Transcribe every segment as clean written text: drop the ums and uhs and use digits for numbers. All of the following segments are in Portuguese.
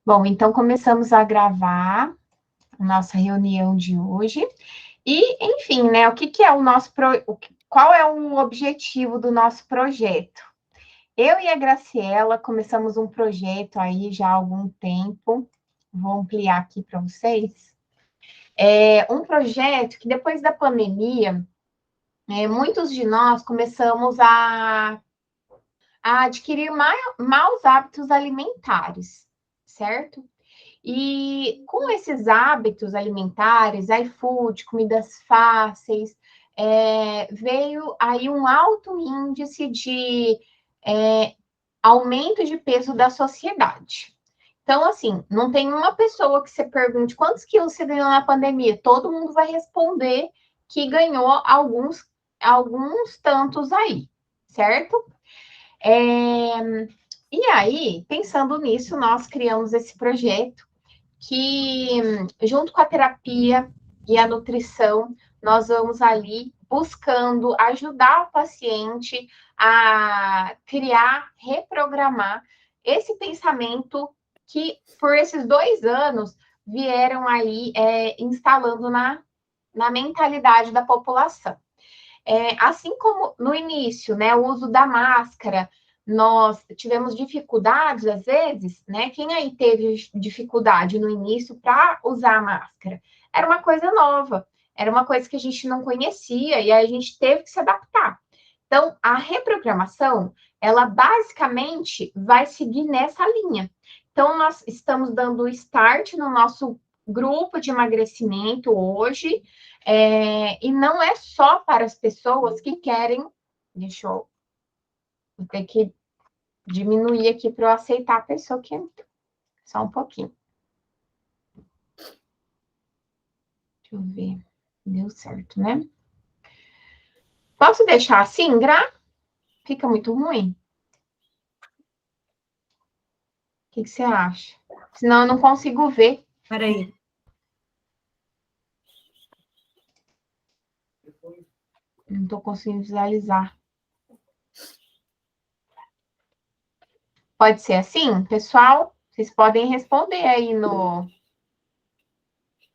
Bom, então começamos a gravar a nossa reunião de hoje. E, enfim, né, o que que é o nosso qual é o objetivo do nosso projeto? Eu e a Graciela começamos um projeto aí já há algum tempo. Vou ampliar aqui para vocês. É um projeto que depois da pandemia, muitos de nós começamos a adquirir maus hábitos alimentares, certo? E com esses hábitos alimentares, iFood, comidas fáceis, veio aí um alto índice de aumento de peso da sociedade. Então, assim, não tem uma pessoa que você pergunte quantos quilos você ganhou na pandemia, todo mundo vai responder que ganhou alguns tantos aí, certo? E aí, pensando nisso, nós criamos esse projeto que, junto com a terapia e a nutrição, nós vamos ali buscando ajudar o paciente a criar, reprogramar esse pensamento que, por esses 2 anos, vieram aí instalando na mentalidade da população. Assim como no início, né, o uso da máscara, nós tivemos dificuldades, às vezes, né? Quem aí teve dificuldade no início para usar a máscara? Era uma coisa nova, era uma coisa que a gente não conhecia e aí a gente teve que se adaptar. Então, a reprogramação, ela basicamente vai seguir nessa linha. Então, nós estamos dando start no nosso grupo de emagrecimento hoje, e não é só para as pessoas que querem. Deixa eu vou ter que diminuir aqui para eu aceitar a pessoa que entrou. Só um pouquinho. Deixa eu ver. Deu certo, né? Posso deixar assim, Gra? Fica muito ruim? O que você acha? Senão eu não consigo ver. Peraí. Não estou conseguindo visualizar. Pode ser assim, pessoal? Vocês podem responder aí no.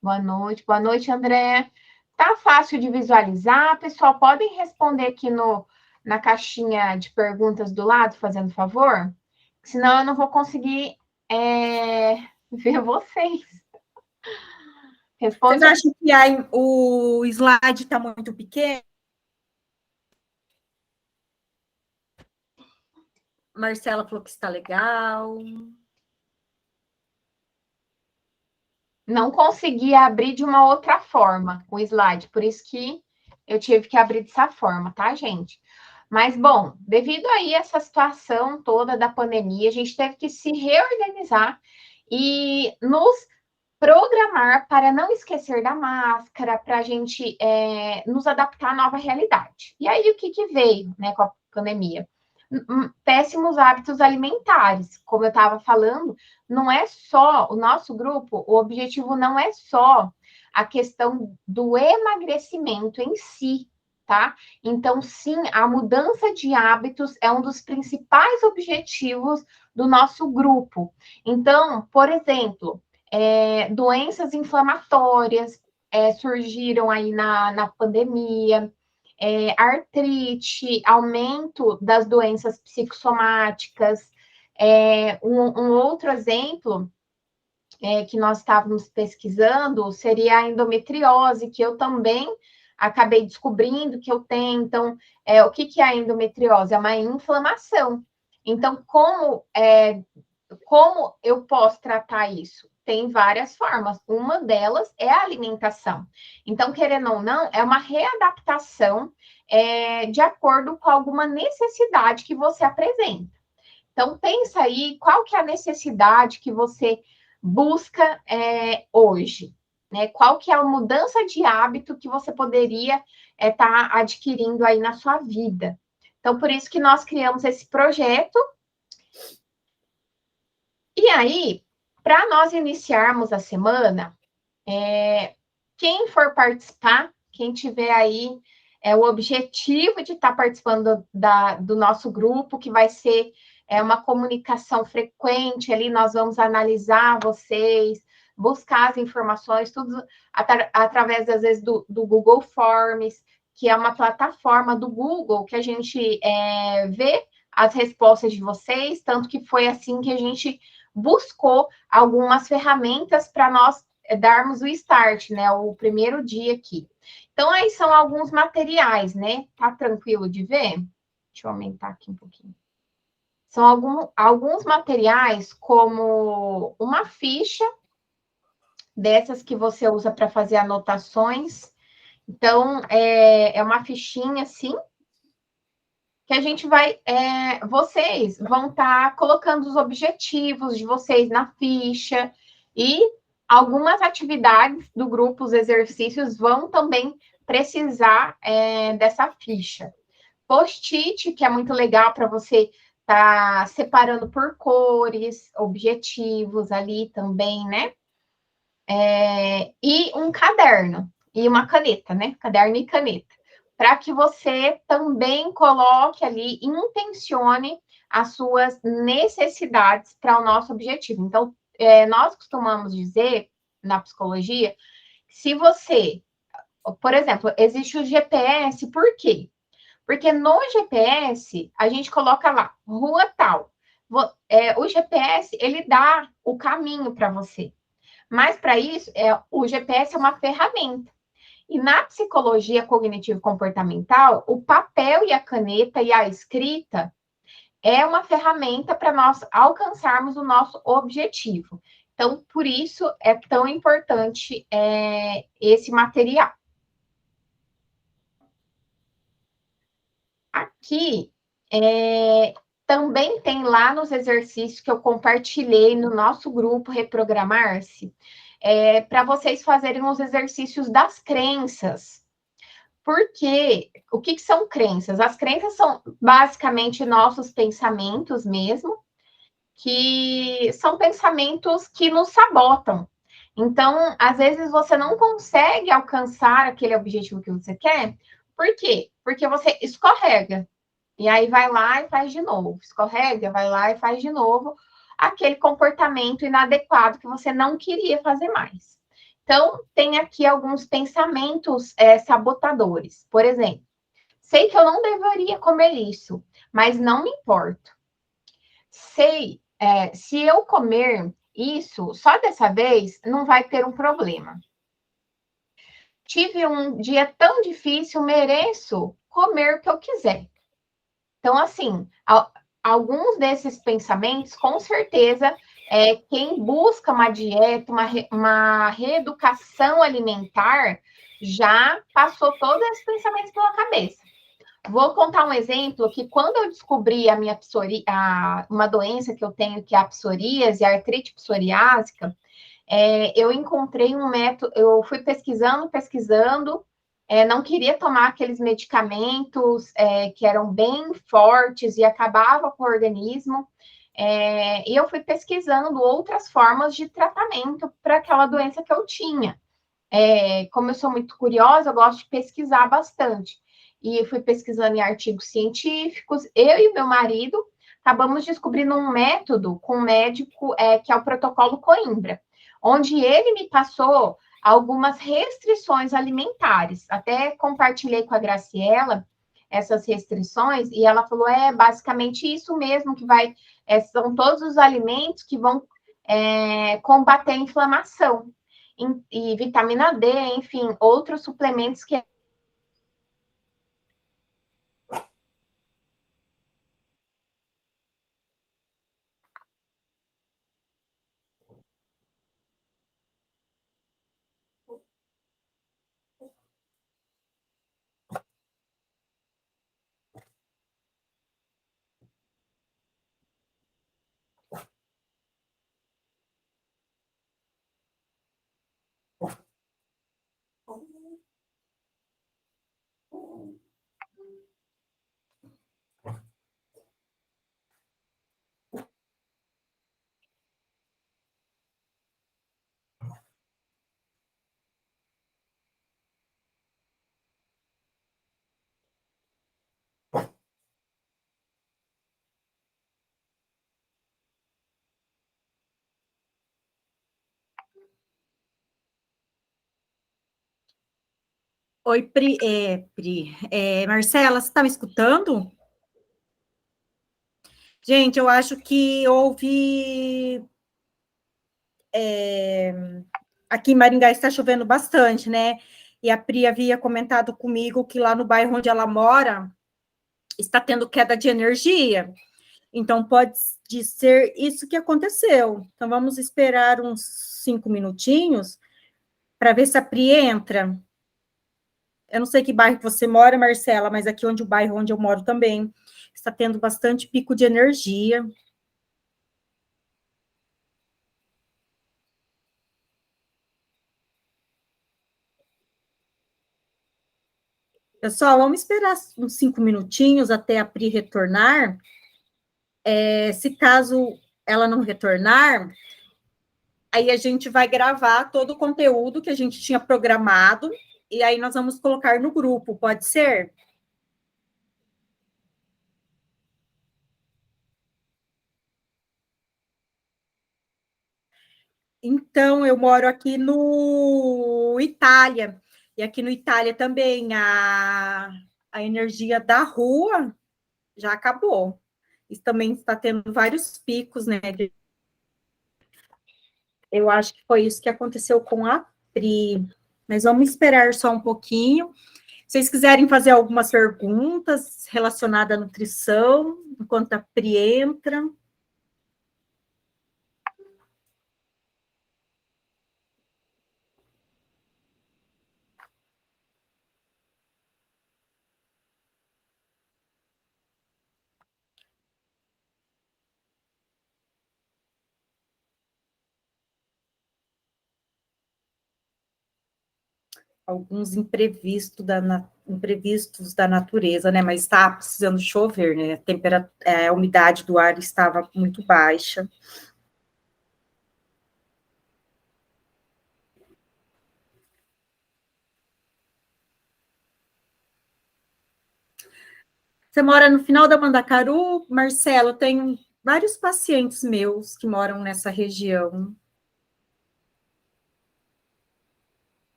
Boa noite, André. Tá fácil de visualizar, pessoal? Podem responder aqui na caixinha de perguntas do lado, fazendo favor? Senão eu não vou conseguir ver vocês. Vocês acham que o slide está muito pequeno? Marcela falou que está legal. Não consegui abrir de uma outra forma o slide, por isso que eu tive que abrir dessa forma, tá, gente? Mas, bom, devido aí a essa situação toda da pandemia, a gente teve que se reorganizar e nos programar para não esquecer da máscara, para a gente nos adaptar à nova realidade. E aí, o que, que veio, né, com a pandemia? Péssimos hábitos alimentares. Como eu estava falando, não é só o nosso grupo, o objetivo não é só a questão do emagrecimento em si, tá? Então, sim, a mudança de hábitos é um dos principais objetivos do nosso grupo. Então, por exemplo, doenças inflamatórias surgiram aí na pandemia, artrite, aumento das doenças psicossomáticas. Um outro exemplo que nós estávamos pesquisando seria a endometriose, que eu também acabei descobrindo que eu tenho. Então, o que é a endometriose? É uma inflamação. Então, como eu posso tratar isso? Tem várias formas. Uma delas é a alimentação. Então, querendo ou não, é uma readaptação de acordo com alguma necessidade que você apresenta. Então, pensa aí qual que é a necessidade que você busca hoje, né? Qual que é a mudança de hábito que você poderia estar adquirindo aí na sua vida. Então, por isso que nós criamos esse projeto. E aí, para nós iniciarmos a semana, quem for participar, quem tiver aí o objetivo de estar participando do nosso grupo, que vai ser é uma comunicação frequente ali, nós vamos analisar vocês, buscar as informações, tudo através, às vezes, do Google Forms, que é uma plataforma do Google que a gente vê as respostas de vocês, tanto que foi assim que a gente buscou algumas ferramentas para nós darmos o start, né? O primeiro dia aqui. Então, aí são alguns materiais, né? Tá tranquilo de ver? Deixa eu aumentar aqui um pouquinho. São alguns materiais, como uma ficha dessas que você usa para fazer anotações. Então, é uma fichinha assim, que a gente vai. Vocês vão estar colocando os objetivos de vocês na ficha e algumas atividades do grupo, os exercícios, vão também precisar dessa ficha. Post-it, que é muito legal para você estar separando por cores, objetivos ali também, né? E um caderno e uma caneta, né? Caderno e caneta. Para que você também coloque ali, intencione as suas necessidades para o nosso objetivo. Então, nós costumamos dizer na psicologia, se você, por exemplo, existe o GPS, por quê? Porque no GPS, a gente coloca lá, rua tal. O GPS, ele dá o caminho para você. Mas para isso, o GPS é uma ferramenta. E na psicologia cognitivo-comportamental, o papel e a caneta e a escrita é uma ferramenta para nós alcançarmos o nosso objetivo. Então, por isso é tão importante esse material. Aqui também tem lá nos exercícios que eu compartilhei no nosso grupo Reprogramar-se, para vocês fazerem os exercícios das crenças. Porque o que são crenças? As crenças são basicamente nossos pensamentos mesmo, que são pensamentos que nos sabotam. Então, às vezes você não consegue alcançar aquele objetivo que você quer. Por quê? Porque você escorrega. E aí vai lá e faz de novo. Escorrega, vai lá e faz de novo aquele comportamento inadequado que você não queria fazer mais. Então, tem aqui alguns pensamentos sabotadores. Por exemplo, sei que eu não deveria comer isso, mas não me importo. Sei, se eu comer isso, só dessa vez não vai ter um problema. Tive um dia tão difícil, mereço comer o que eu quiser. Então, assim, alguns desses pensamentos, com certeza, quem busca uma dieta, uma reeducação alimentar, já passou todos esses pensamentos pela cabeça. Vou contar um exemplo que quando eu descobri a minha uma doença que eu tenho, que é a psoríase, a artrite psoriásica, eu encontrei um método, eu fui pesquisando, não queria tomar aqueles medicamentos que eram bem fortes e acabava com o organismo, e eu fui pesquisando outras formas de tratamento para aquela doença que eu tinha. Como eu sou muito curiosa, eu gosto de pesquisar bastante. E fui pesquisando em artigos científicos. Eu e meu marido acabamos descobrindo um método com um médico que é o protocolo Coimbra, onde ele me passou algumas restrições alimentares. Até compartilhei com a Graciela essas restrições e ela falou: basicamente isso mesmo que vai, são todos os alimentos que vão combater a inflamação e vitamina D, enfim, outros suplementos que Oi, Pri. Marcela, você está me escutando? Gente, eu acho que houve. Aqui em Maringá está chovendo bastante, né? E a Pri havia comentado comigo que lá no bairro onde ela mora está tendo queda de energia. Então, pode ser isso que aconteceu. Então, vamos esperar uns 5 minutinhos para ver se a Pri entra. Eu não sei que bairro você mora, Marcela, mas aqui onde o bairro onde eu moro também está tendo bastante pico de energia. Pessoal, vamos esperar uns 5 minutinhos até a Pri retornar. Se caso ela não retornar, aí a gente vai gravar todo o conteúdo que a gente tinha programado e aí nós vamos colocar no grupo, pode ser? Então, eu moro aqui no Itália, e aqui no Itália também a energia da rua já acabou. Isso também está tendo vários picos, né? Eu acho que foi isso que aconteceu com a Pri. Mas vamos esperar só um pouquinho. Se vocês quiserem fazer algumas perguntas relacionadas à nutrição, enquanto a Pri entra. Alguns imprevistos da natureza, né? Mas está precisando chover, né? A umidade do ar estava muito baixa. Você mora no final da Mandacaru, Marcelo? Tenho vários pacientes meus que moram nessa região.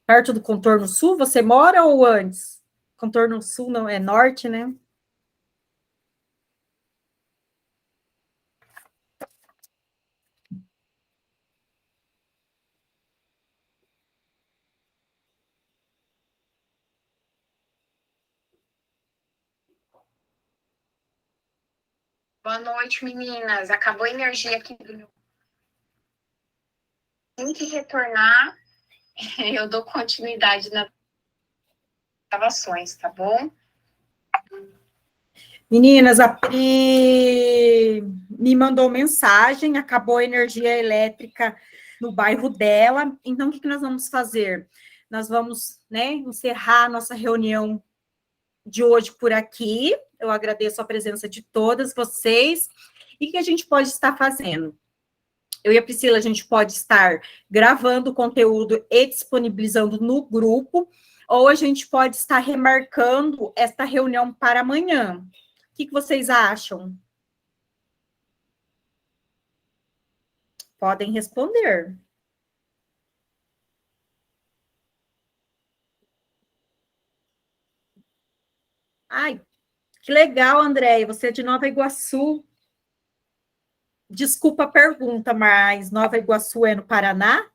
Perto do Contorno Sul, você mora ou antes? Contorno Sul não é norte, né? Boa noite, meninas. Acabou a energia aqui do meu. Tem que retornar. Eu dou continuidade nas gravações, tá bom? Meninas, a Pri me mandou mensagem, acabou a energia elétrica no bairro dela. Então, o que nós vamos fazer? Nós vamos, né, encerrar a nossa reunião de hoje por aqui. Eu agradeço a presença de todas vocês. E o que a gente pode estar fazendo? Eu e a Priscila, a gente pode estar gravando o conteúdo e disponibilizando no grupo, ou a gente pode estar remarcando esta reunião para amanhã. O que vocês acham? Podem responder. Ai, que legal, Andréia. Você é de Nova Iguaçu. Desculpa a pergunta, mas Nova Iguaçu é no Paraná?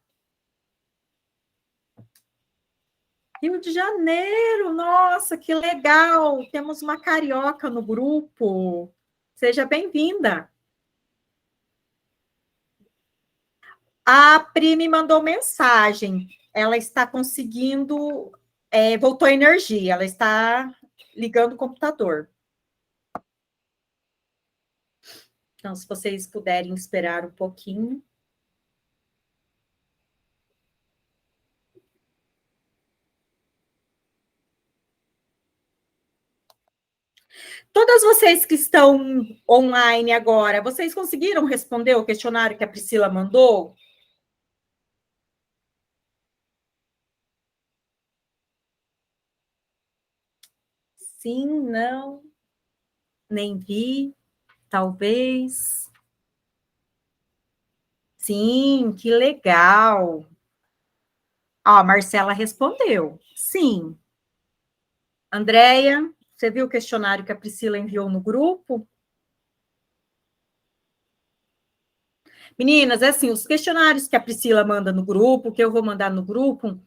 Rio de Janeiro, nossa, que legal! Temos uma carioca no grupo. Seja bem-vinda. A Pri me mandou mensagem. Ela está conseguindo. Voltou a energia, ela está ligando o computador. Então, se vocês puderem esperar um pouquinho. Todas vocês que estão online agora, vocês conseguiram responder o questionário que a Priscila mandou? Sim, não, nem vi, talvez. Sim, que legal. Ó, a Marcela respondeu. Sim. Andréia, você viu o questionário que a Priscila enviou no grupo? Meninas, é assim, os questionários que a Priscila manda no grupo, que eu vou mandar no grupo,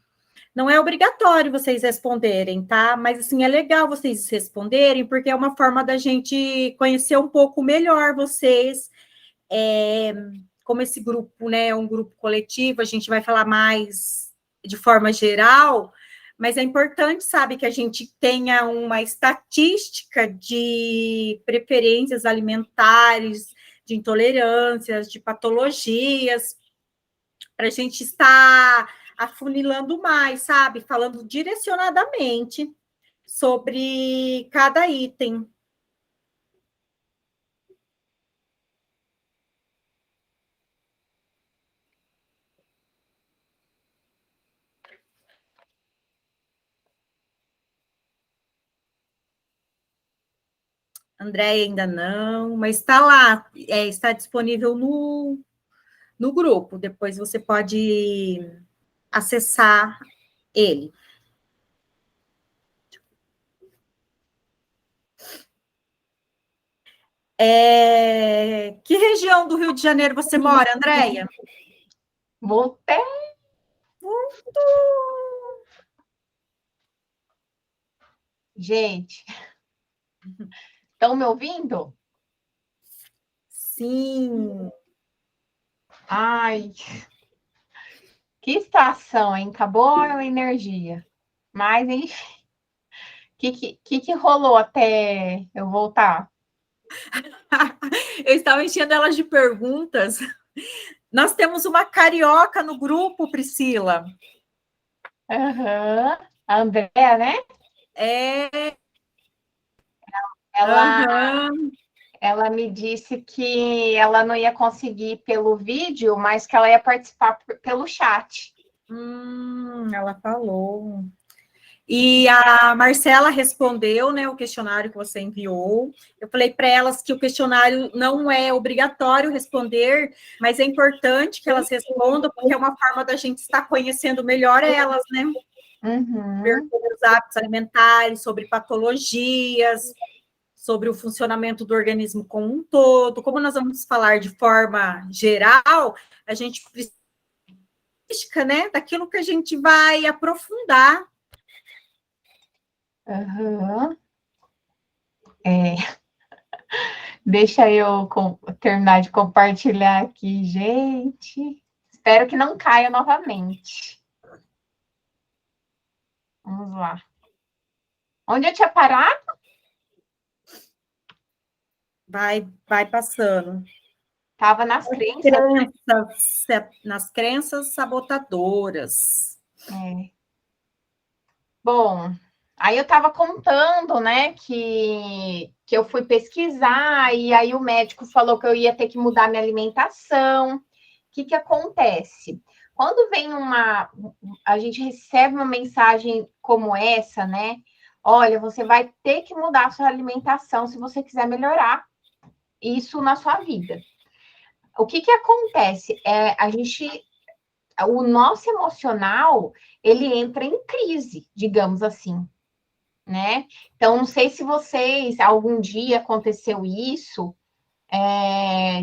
não é obrigatório vocês responderem, tá? Mas, assim, é legal vocês responderem, porque é uma forma da gente conhecer um pouco melhor vocês. Como esse grupo, né, é um grupo coletivo, a gente vai falar mais de forma geral, mas é importante, sabe, que a gente tenha uma estatística de preferências alimentares, de intolerâncias, de patologias, para a gente estar afunilando mais, sabe? Falando direcionadamente sobre cada item. Andréia ainda não, mas está lá, está disponível no grupo. Depois você pode acessar ele. Que região do Rio de Janeiro você mora, Andréia? Voltei. Gente, estão me ouvindo? Sim. Ai, que situação, hein? Acabou a energia. Mas, enfim, o que rolou até eu voltar? Eu estava enchendo elas de perguntas. Nós temos uma carioca no grupo, Priscila. Aham. A Andréa, né? É. Ela, Aham. ela me disse que ela não ia conseguir ir pelo vídeo, mas que ela ia participar pelo chat. Ela falou. E a Marcela respondeu, né, o questionário que você enviou. Eu falei para elas que o questionário não é obrigatório responder, mas é importante que elas respondam, porque é uma forma da gente estar conhecendo melhor elas, né? Ver Uhum. sobre os hábitos alimentares, sobre patologias, sobre o funcionamento do organismo como um todo. Como nós vamos falar de forma geral, a gente precisa, né, daquilo que a gente vai aprofundar. Uhum. Deixa eu terminar de compartilhar aqui, gente. Espero que não caia novamente. Vamos lá. Onde eu tinha parado? Vai passando. Estava nas crenças. Nas crenças sabotadoras. É. Bom, aí eu estava contando, né, que eu fui pesquisar e aí o médico falou que eu ia ter que mudar minha alimentação. O que acontece? Quando vem a gente recebe uma mensagem como essa, né? Olha, você vai ter que mudar a sua alimentação se você quiser melhorar isso na sua vida. O que acontece? O nosso emocional, ele entra em crise, digamos assim, né? Então, não sei se vocês, algum dia aconteceu isso,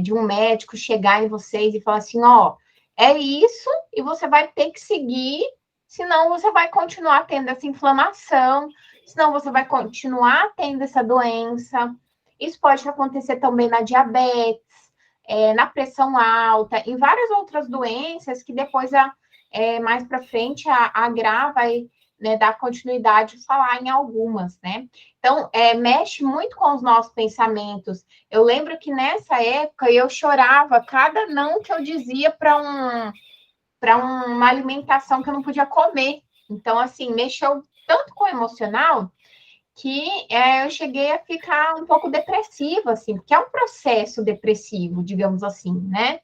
de um médico chegar em vocês e falar assim, ó, é isso e você vai ter que seguir, senão você vai continuar tendo essa inflamação, senão você vai continuar tendo essa doença. Isso pode acontecer também na diabetes, na pressão alta, em várias outras doenças que depois, mais para frente, a Gra vai, né, dar continuidade e falar em algumas, né? Então, mexe muito com os nossos pensamentos. Eu lembro que nessa época eu chorava cada não que eu dizia para uma alimentação que eu não podia comer. Então, assim, mexeu tanto com o emocional que eu cheguei a ficar um pouco depressiva, assim, porque é um processo depressivo, digamos assim, né?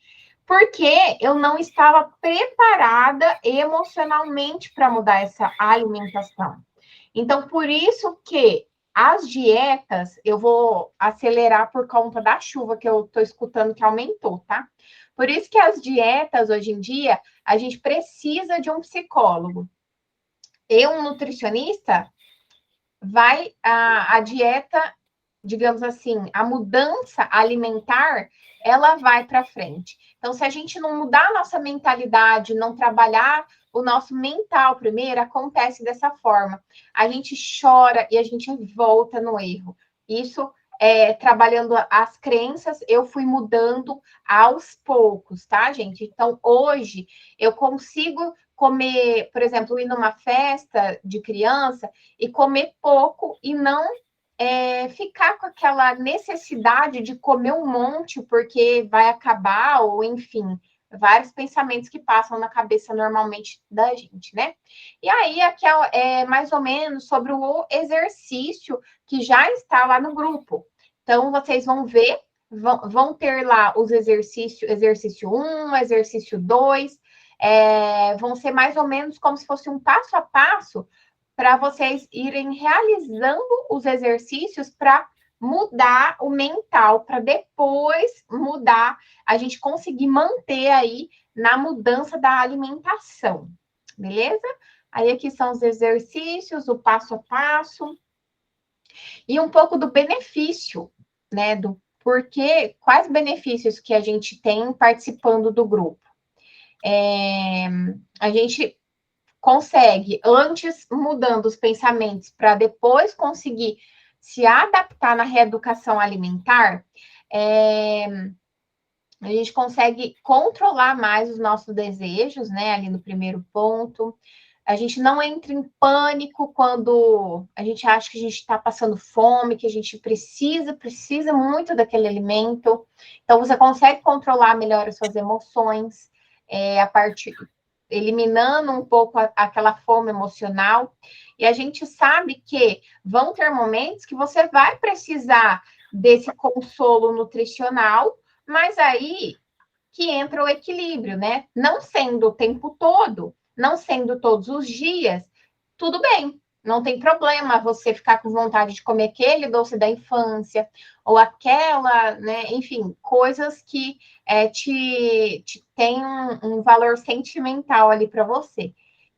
Porque eu não estava preparada emocionalmente para mudar essa alimentação. Então, por isso que As dietas, eu vou acelerar por conta da chuva que eu estou escutando que aumentou, tá? Por isso que as dietas, hoje em dia, a gente precisa de um psicólogo. E um nutricionista vai a dieta, digamos assim, a mudança alimentar, ela vai para frente. Então, se a gente não mudar a nossa mentalidade, não trabalhar o nosso mental primeiro, acontece dessa forma. A gente chora e a gente volta no erro. Isso trabalhando as crenças, eu fui mudando aos poucos, tá, gente? Então, hoje, eu consigo comer, por exemplo, ir numa festa de criança e comer pouco e não ficar com aquela necessidade de comer um monte porque vai acabar, ou enfim, vários pensamentos que passam na cabeça normalmente da gente, né? E aí, aqui é mais ou menos sobre o exercício que já está lá no grupo. Então, vocês vão ver, vão ter lá os exercícios, exercício 1, exercício 2, vão ser mais ou menos como se fosse um passo a passo para vocês irem realizando os exercícios para mudar o mental, para depois mudar, a gente conseguir manter aí na mudança da alimentação, beleza? Aí aqui são os exercícios, o passo a passo, e um pouco do benefício, né? Do porquê, quais benefícios que a gente tem participando do grupo. A gente consegue, antes mudando os pensamentos, para depois conseguir se adaptar na reeducação alimentar, a gente consegue controlar mais os nossos desejos, né? Ali no primeiro ponto. A gente não entra em pânico quando a gente acha que a gente está passando fome, que a gente precisa muito daquele alimento. Então, você consegue controlar melhor as suas emoções, a partir eliminando um pouco aquela fome emocional. E a gente sabe que vão ter momentos que você vai precisar desse consolo nutricional, mas aí que entra o equilíbrio, né? Não sendo o tempo todo, não sendo todos os dias, tudo bem. Não tem problema você ficar com vontade de comer aquele doce da infância, ou aquela, né? Enfim, coisas que te tem um valor sentimental ali para você.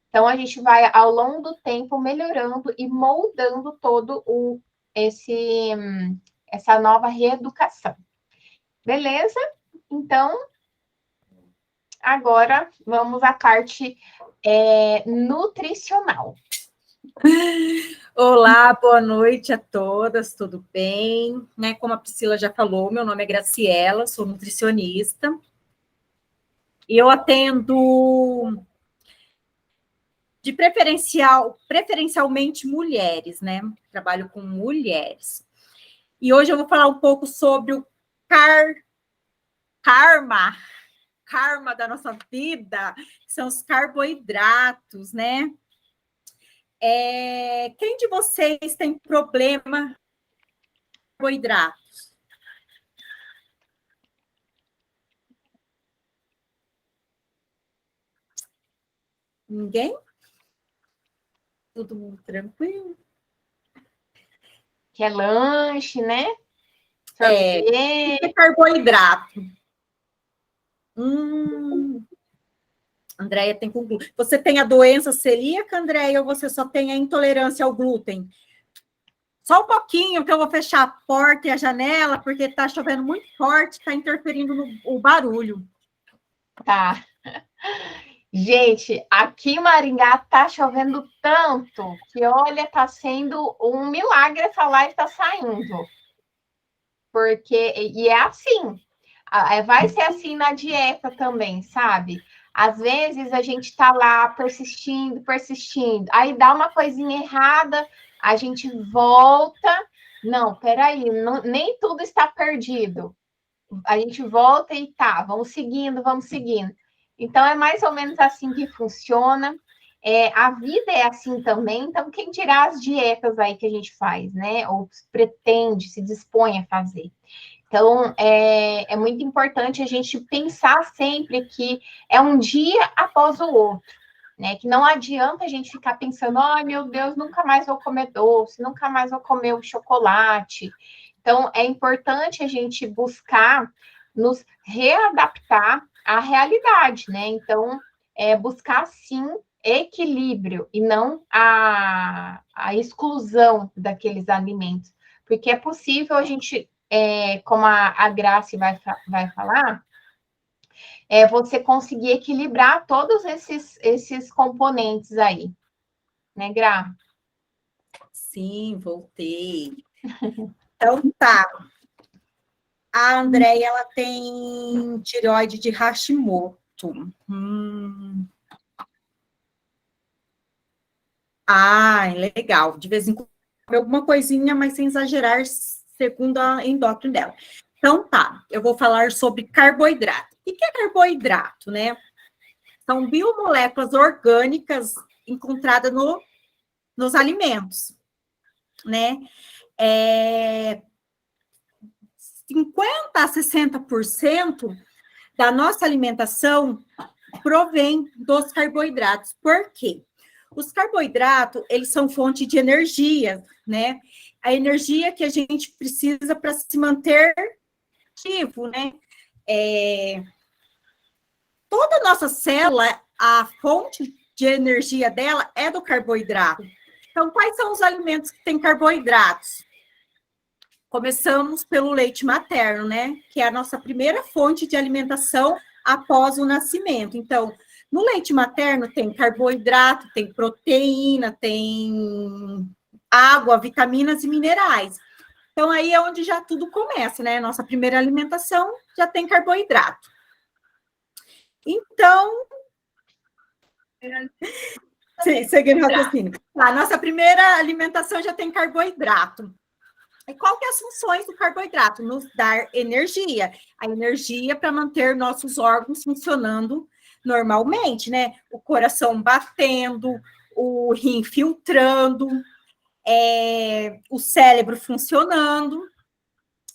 Então, a gente vai, ao longo do tempo, melhorando e moldando todo essa nova reeducação. Beleza? Então, agora vamos à parte nutricional. Olá, boa noite a todas, tudo bem? Né, como a Priscila já falou, meu nome é Graciela, sou nutricionista. E eu atendo preferencialmente mulheres, né? Trabalho com mulheres. E hoje eu vou falar um pouco sobre o karma da nossa vida, que são os carboidratos, né? Quem de vocês tem problema com carboidratos? Ninguém? Todo mundo tranquilo? Que é lanche, né? É carboidrato. Andréia tem com glúten. Você tem a doença celíaca, Andréia, ou você só tem a intolerância ao glúten? Só um pouquinho que eu vou fechar a porta e a janela, porque está chovendo muito forte, está interferindo no barulho. Tá. Gente, aqui em Maringá tá chovendo tanto que, olha, tá sendo um milagre essa live tá saindo. E é assim, vai ser assim na dieta também, sabe? Às vezes a gente tá lá persistindo, aí dá uma coisinha errada, a gente volta. Não, peraí, nem tudo está perdido. A gente volta e tá, vamos seguindo. Então, é mais ou menos assim que funciona. A vida é assim também, então, quem dirá as dietas aí que a gente faz, né? Ou pretende, se dispõe a fazer. Então, é muito importante a gente pensar sempre que é um dia após o outro. né? Que não adianta a gente ficar pensando, ai, meu Deus, nunca mais vou comer doce, nunca mais vou comer um chocolate. Então, é importante a gente buscar nos readaptar à realidade, né? Então, buscar, sim, equilíbrio e não a exclusão daqueles alimentos. Porque é possível a gente, como a Grace vai falar, você conseguir equilibrar todos esses componentes aí, né, Gra? Sim, voltei. Então, tá. A Andréia, ela tem tireoide de Hashimoto. Ah, legal. De vez em quando, alguma coisinha, mas sem exagerar, segundo a endócrina dela. Então, tá. Eu vou falar sobre carboidrato. O que é carboidrato, né? São biomoléculas orgânicas encontradas nos alimentos, né? 50% a 60% da nossa alimentação provém dos carboidratos. Por quê? Os carboidratos, eles são fonte de energia, né? A energia que a gente precisa para se manter ativo, né? Toda a nossa célula, a fonte de energia dela é do carboidrato. Então, quais são os alimentos que têm carboidratos? Começamos pelo leite materno, né? Que é a nossa primeira fonte de alimentação após o nascimento. Então, no leite materno tem carboidrato, tem proteína, tem água, vitaminas e minerais. Então, aí é onde já tudo começa, né? Nossa primeira alimentação já tem carboidrato. Então, seguindo o raciocínio. A nossa primeira alimentação já tem carboidrato. E qual que é as funções do carboidrato? Nos dar energia. A energia para manter nossos órgãos funcionando normalmente, né? O coração batendo, o rim filtrando, o cérebro funcionando,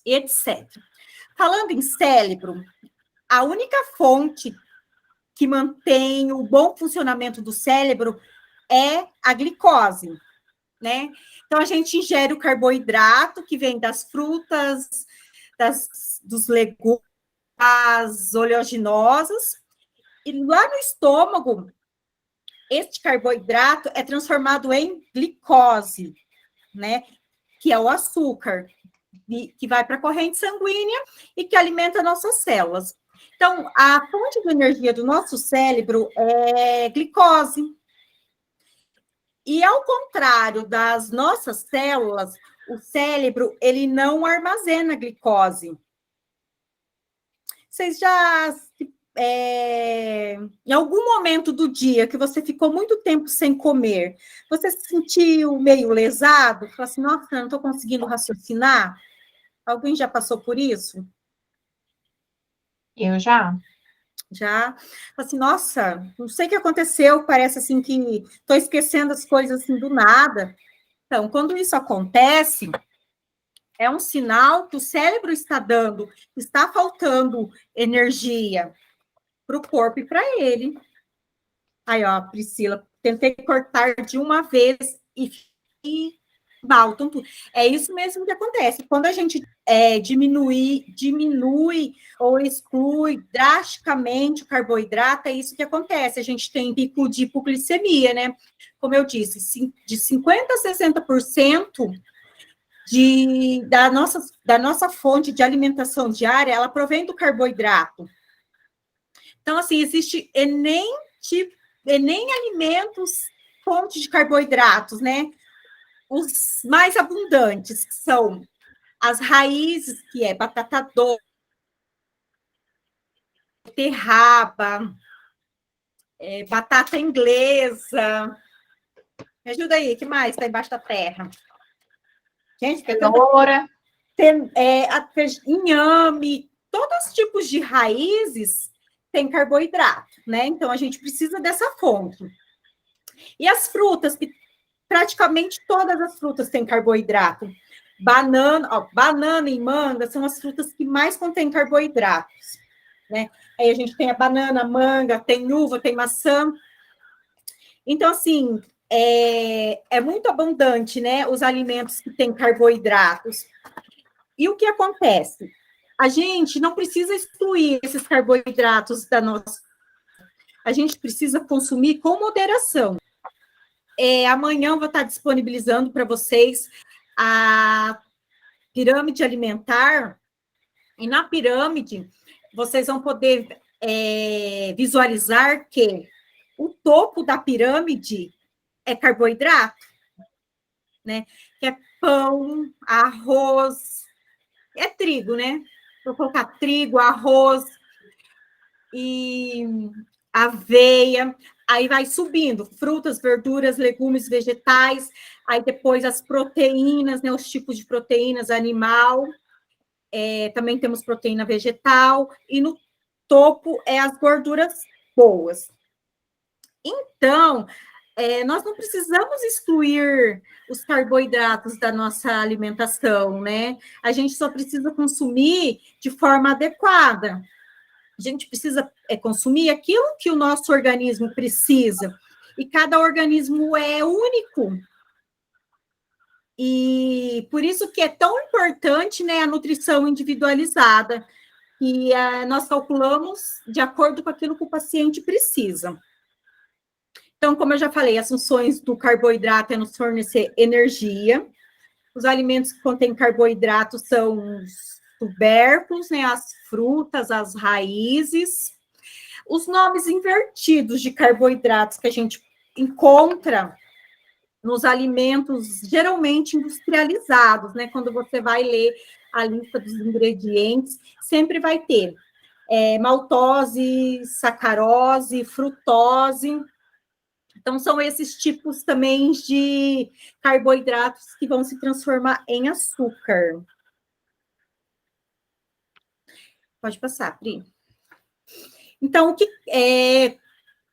etc. Falando em cérebro, a única fonte que mantém o bom funcionamento do cérebro é a glicose, né? Então, a gente ingere o carboidrato que vem das frutas, dos legumes, das oleaginosas, e lá no estômago, este carboidrato é transformado em glicose, né? Que é o açúcar, que vai para a corrente sanguínea e que alimenta nossas células. Então, a fonte de energia do nosso cérebro é glicose. E ao contrário das nossas células, o cérebro, ele não armazena glicose. Vocês já, em algum momento do dia que você ficou muito tempo sem comer, você se sentiu meio lesado? Falou assim, nossa, eu não estou conseguindo raciocinar? Alguém já passou por isso? Eu já. Já, assim, nossa, não sei o que aconteceu, parece assim que estou esquecendo as coisas assim do nada. Então, quando isso acontece, é um sinal que o cérebro está dando, está faltando energia para o corpo e para ele. Aí, ó, Priscila, tentei cortar de uma vez e baltam tudo. É isso mesmo que acontece. Quando a gente diminui ou exclui drasticamente o carboidrato, é isso que acontece. A gente tem pico de hipoglicemia, né? Como eu disse, de 50% a 60% da nossa fonte de alimentação diária, ela provém do carboidrato. Então, assim, existe nem alimentos fonte de carboidratos, né? Os mais abundantes, que são as raízes, que é batata doce, beterraba, batata inglesa. Me ajuda aí, o que mais está embaixo da terra? Gente, cenoura. Inhame, todos os tipos de raízes têm carboidrato, né? Então, a gente precisa dessa fonte. E as frutas, que praticamente todas as frutas têm carboidrato. Banana e manga são as frutas que mais contêm carboidratos, né? Aí a gente tem a banana, a manga, tem uva, tem maçã. Então, assim, é muito abundante, né? Os alimentos que têm carboidratos. E o que acontece? A gente não precisa excluir esses carboidratos da nossa. A gente precisa consumir com moderação. Amanhã eu vou estar disponibilizando para vocês a pirâmide alimentar. E na pirâmide, vocês vão poder visualizar que o topo da pirâmide é carboidrato, né? Que é pão, arroz, é trigo, né? Vou colocar trigo, arroz e aveia, aí vai subindo, frutas, verduras, legumes, vegetais, aí depois as proteínas, né? Os tipos de proteínas, animal, também temos proteína vegetal, e no topo é as gorduras boas. Então, nós não precisamos excluir os carboidratos da nossa alimentação, né? A gente só precisa consumir de forma adequada. A gente precisa consumir aquilo que o nosso organismo precisa. E cada organismo é único. E por isso que é tão importante, né, a nutrição individualizada. E nós calculamos de acordo com aquilo que o paciente precisa. Então, como eu já falei, as funções do carboidrato é nos fornecer energia. Os alimentos que contêm carboidrato são os tubérculos, né, as frutas, as raízes. Os nomes invertidos de carboidratos que a gente encontra nos alimentos geralmente industrializados, né? Quando você vai ler a lista dos ingredientes, sempre vai ter maltose, sacarose, frutose. Então, são esses tipos também de carboidratos que vão se transformar em açúcar. Pode passar, Pri. Então,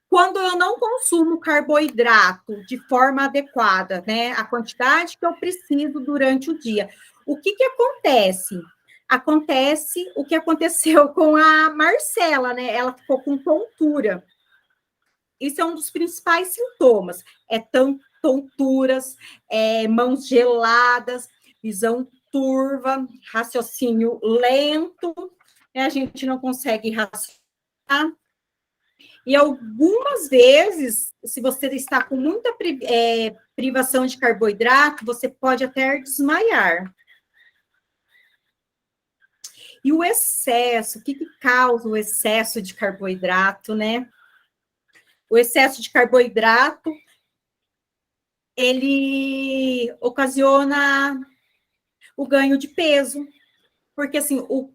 quando eu não consumo carboidrato de forma adequada, né, a quantidade que eu preciso durante o dia, o que acontece? Acontece o que aconteceu com a Marcela, né? Ela ficou com tontura. Isso é um dos principais sintomas. Tonturas, mãos geladas, visão turva, raciocínio lento, né? A gente não consegue raciocinar. E algumas vezes, se você está com muita privação de carboidrato, você pode até desmaiar. E o excesso, o que causa o excesso de carboidrato, né? O excesso de carboidrato, ele ocasiona o ganho de peso, porque assim, o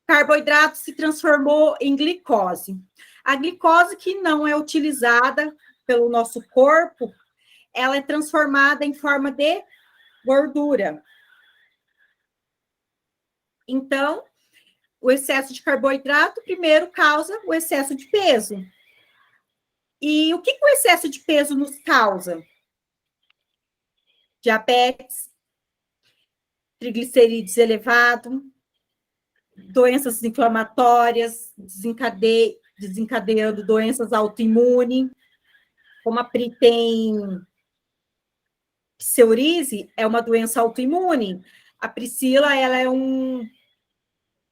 carboidrato se transformou em glicose. A glicose que não é utilizada pelo nosso corpo, ela é transformada em forma de gordura. Então, o excesso de carboidrato, primeiro, causa o excesso de peso. E o que o excesso de peso nos causa? Diabetes, triglicerídeos elevado, doenças inflamatórias, desencadeando doenças autoimunes. Como a Pri tem psoríase, é uma doença autoimune. A Priscila, ela é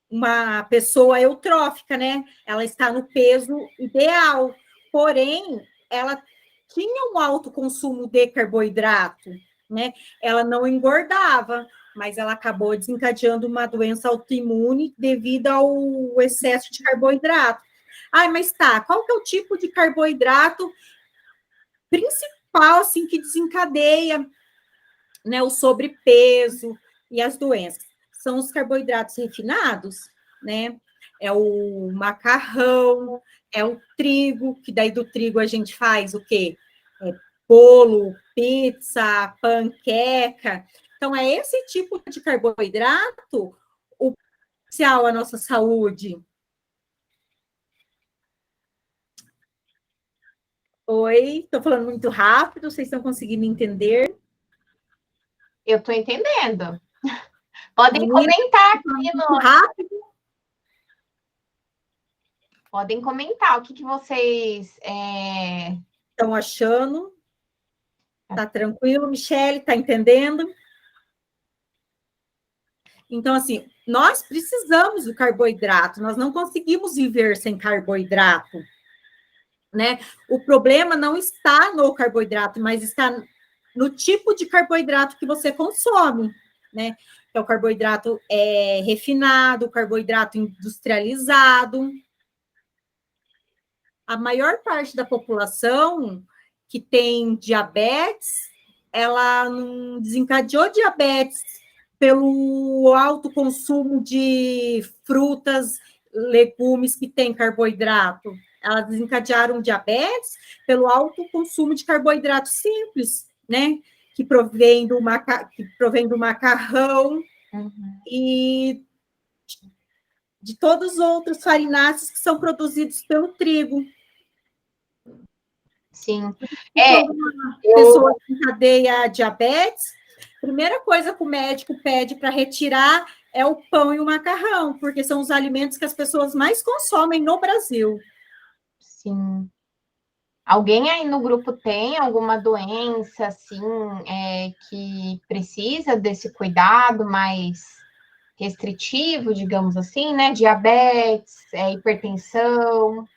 uma pessoa eutrófica, né? Ela está no peso ideal, porém, ela tinha um alto consumo de carboidrato, né? Ela não engordava, mas ela acabou desencadeando uma doença autoimune devido ao excesso de carboidrato. Mas tá, qual que é o tipo de carboidrato principal, assim, que desencadeia, né, o sobrepeso e as doenças? São os carboidratos refinados, né? É o macarrão, é o trigo, que daí do trigo a gente faz o quê? Bolo, pizza, panqueca. Então, é esse tipo de carboidrato o potencial à nossa saúde. Oi, estou falando muito rápido, vocês estão conseguindo entender? Eu estou entendendo. Podem comentar aqui no... rápido. Podem comentar o que vocês estão achando. Tá tranquilo, Michele? Tá entendendo? Então, assim, nós precisamos do carboidrato, nós não conseguimos viver sem carboidrato, né? O problema não está no carboidrato, mas está no tipo de carboidrato que você consome, né? Que é o carboidrato refinado, o carboidrato industrializado. A maior parte da população que tem diabetes, ela não desencadeou diabetes pelo alto consumo de frutas, legumes que têm carboidrato. Elas desencadearam diabetes pelo alto consumo de carboidrato simples, né? Que provém do macarrão e de todos os outros farináceos que são produzidos pelo trigo. Sim. Quando uma pessoa desencadeia diabetes, a primeira coisa que o médico pede para retirar é o pão e o macarrão, porque são os alimentos que as pessoas mais consomem no Brasil. Sim. Alguém aí no grupo tem alguma doença, assim, que precisa desse cuidado mais restritivo, digamos assim, né? Diabetes, hipertensão.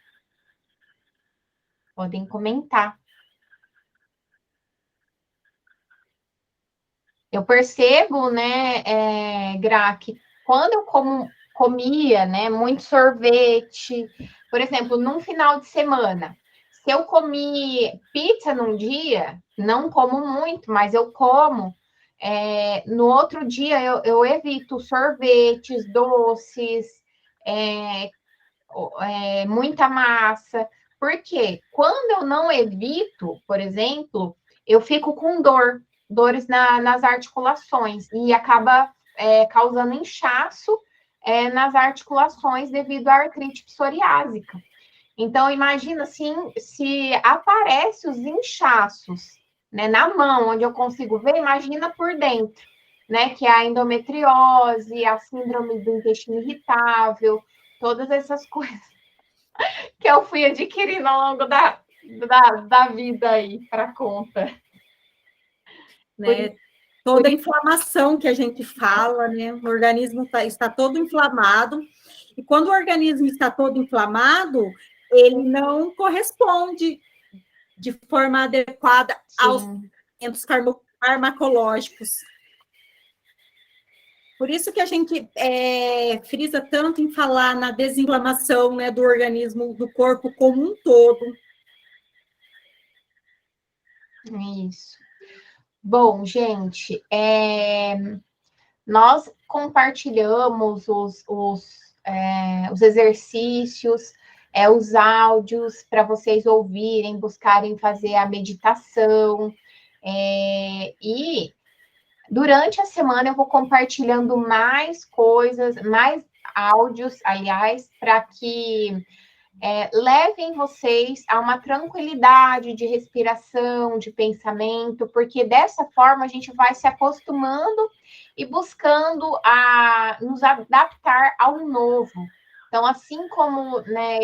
Podem comentar. Eu percebo, né, Gra, que quando eu comia, né, muito sorvete, por exemplo, num final de semana, se eu comi pizza num dia, não como muito, mas eu como, no outro dia eu evito sorvetes, doces, muita massa, porque quando eu não evito, por exemplo, eu fico com dores nas articulações, e acaba causando inchaço nas articulações devido à artrite psoriásica. Então, imagina assim, se aparece os inchaços, né, na mão, onde eu consigo ver, imagina por dentro, né, que é a endometriose, a síndrome do intestino irritável, todas essas coisas que eu fui adquirindo ao longo da vida aí para conta. Né? Toda a inflamação que a gente fala, né? O organismo está todo inflamado, e quando o organismo está todo inflamado, ele não corresponde de forma adequada aos tratamentos farmacológicos. Por isso que a gente frisa tanto em falar na desinflamação, né, do organismo, do corpo como um todo. Isso. Bom, gente, nós compartilhamos os exercícios, os áudios para vocês ouvirem, buscarem fazer a meditação. E durante a semana eu vou compartilhando mais coisas, mais áudios, aliás, para que levem vocês a uma tranquilidade de respiração, de pensamento, porque dessa forma a gente vai se acostumando e buscando nos adaptar ao novo. Então, assim como, né,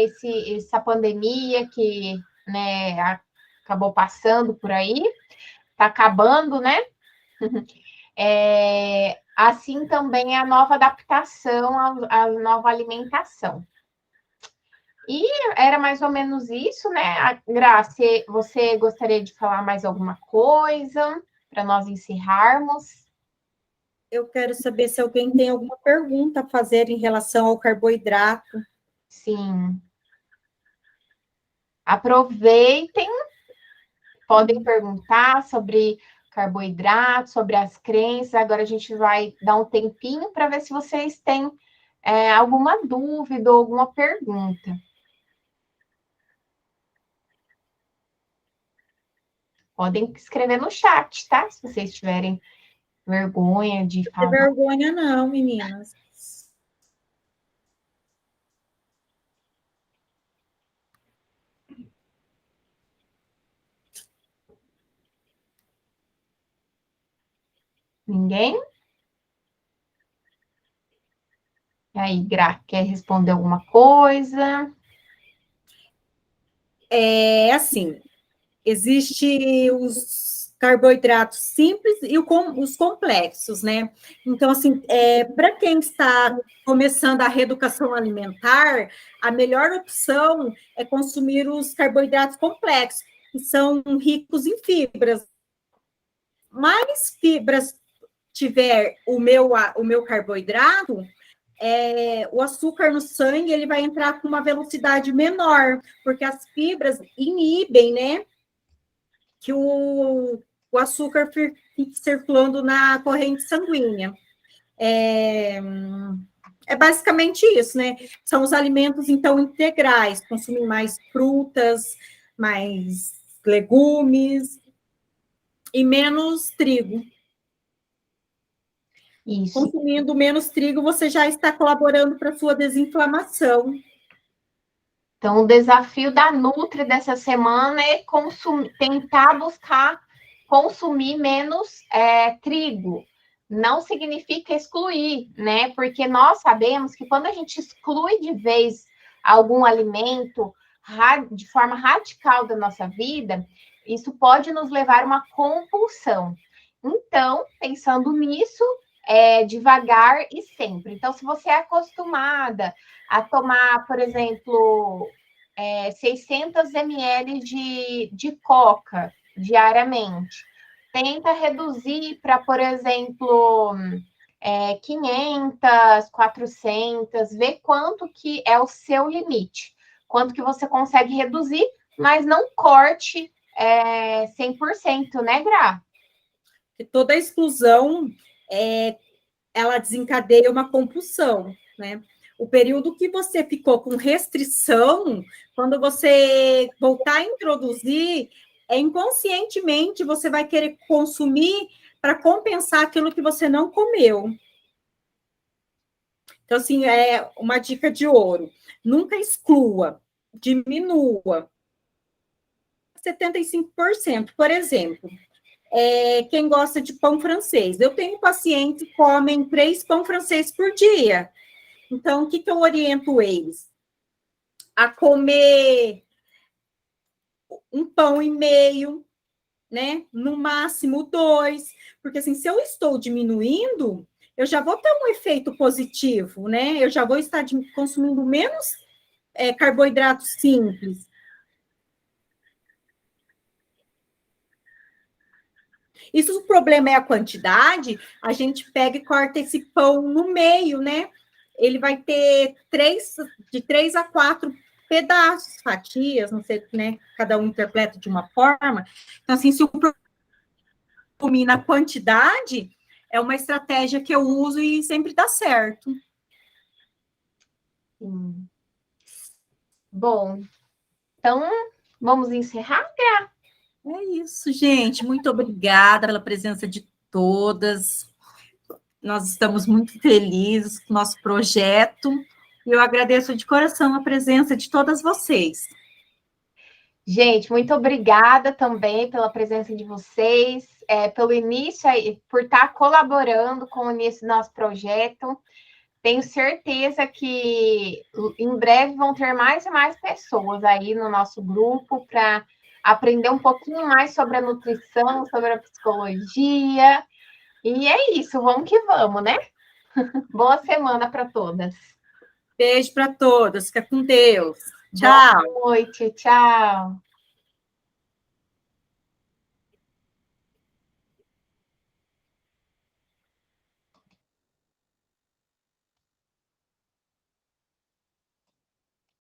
essa pandemia que, né, acabou passando por aí, está acabando, né? Assim também a nova adaptação à nova alimentação. E era mais ou menos isso, né? Graça, você gostaria de falar mais alguma coisa para nós encerrarmos? Eu quero saber se alguém tem alguma pergunta a fazer em relação ao carboidrato. Sim. Aproveitem, podem perguntar sobre carboidrato, sobre as crenças. Agora a gente vai dar um tempinho para ver se vocês têm alguma dúvida ou alguma pergunta. Podem escrever no chat, tá? Se vocês tiverem vergonha de falar. Não tem vergonha não, meninas. Ninguém? E aí, Gra, quer responder alguma coisa? Assim, existe os carboidratos simples e os complexos, né? Então, assim, para quem está começando a reeducação alimentar, a melhor opção é consumir os carboidratos complexos, que são ricos em fibras. Mais fibras tiver o meu carboidrato, o açúcar no sangue ele vai entrar com uma velocidade menor, porque as fibras inibem, né? Que o açúcar fique circulando na corrente sanguínea. É basicamente isso, né? São os alimentos, então, integrais, consumir mais frutas, mais legumes e menos trigo. Isso. Consumindo menos trigo, você já está colaborando para a sua desinflamação. Então, o desafio da Nutri dessa semana é tentar buscar consumir menos trigo. Não significa excluir, né? Porque nós sabemos que quando a gente exclui de vez algum alimento de forma radical da nossa vida, isso pode nos levar a uma compulsão. Então, pensando nisso, devagar e sempre. Então, se você é acostumada a tomar, por exemplo, 600 ml de coca diariamente, tenta reduzir para, por exemplo, 500, 400, ver quanto que é o seu limite, quanto que você consegue reduzir, mas não corte 100%, né, Gra? Toda exclusão, ela desencadeia uma compulsão, né? O período que você ficou com restrição, quando você voltar a introduzir, inconscientemente você vai querer consumir para compensar aquilo que você não comeu. Então, assim, é uma dica de ouro. Nunca exclua, diminua. 75%, por exemplo. Quem gosta de pão francês. Eu tenho pacientes que comem 3 pão francês por dia. Então, o que eu oriento eles? A comer 1,5 pão, né? No máximo 2, porque assim, se eu estou diminuindo, eu já vou ter um efeito positivo, né? Eu já vou estar consumindo menos carboidratos simples. E se o problema é a quantidade, a gente pega e corta esse pão no meio, né? Ele vai ter de 3 a 4 pedaços, fatias, não sei, né? Cada um interpreta de uma forma. Então, assim, se o problema na quantidade, é uma estratégia que eu uso e sempre dá certo. Bom, então vamos encerrar, Gra? É isso, gente. Muito obrigada pela presença de todas. Nós estamos muito felizes com o nosso projeto. E eu agradeço de coração a presença de todas vocês. Gente, muito obrigada também pela presença de vocês, pelo início, por estar colaborando com o início do nosso projeto. Tenho certeza que em breve vão ter mais e mais pessoas aí no nosso grupo para aprender um pouquinho mais sobre a nutrição, sobre a psicologia. E é isso, vamos que vamos, né? Boa semana para todas. Beijo para todas, fica com Deus. Boa Tchau. noite, tchau.